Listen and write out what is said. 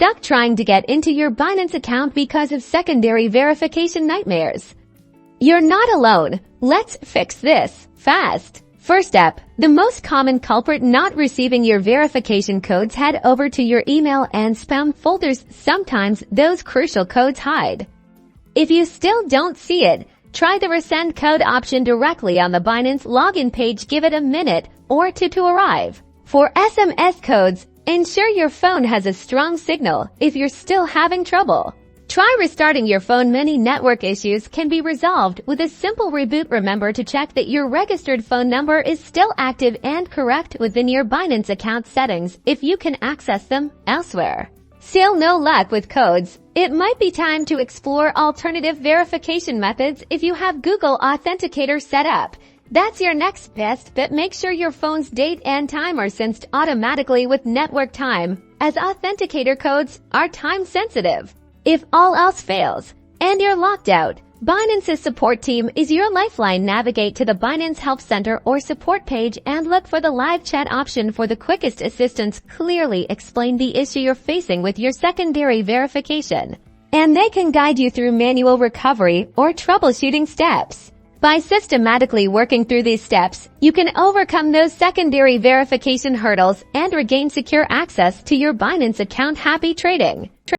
Stuck trying to get into your Binance account because of secondary verification nightmares? You're not alone. Let's fix this fast. First step, the most common culprit not receiving your verification codes. Head over to your email and spam folders. Sometimes those crucial codes hide. If you still don't see it, try the resend code option directly on the Binance login page. Give it a minute or two to arrive. For SMS codes, ensure your phone has a strong signal. If you're still having trouble, try restarting your phone. Many network issues can be resolved with a simple reboot. Remember to check that your registered phone number is still active and correct within your Binance account settings if you can access them elsewhere. Still no luck with codes? It might be time to explore alternative verification methods if you have Google Authenticator set up. That's your next best bet. Make sure your phone's date and time are synced automatically with network time, as authenticator codes are time sensitive. If all else fails and you're locked out, Binance's support team is your lifeline. Navigate to the Binance Help Center or support page and look for the live chat option for the quickest assistance. Clearly explain the issue you're facing with your secondary verification, and they can guide you through manual recovery or troubleshooting steps. By systematically working through these steps, you can overcome those secondary verification hurdles and regain secure access to your Binance account. Happy trading!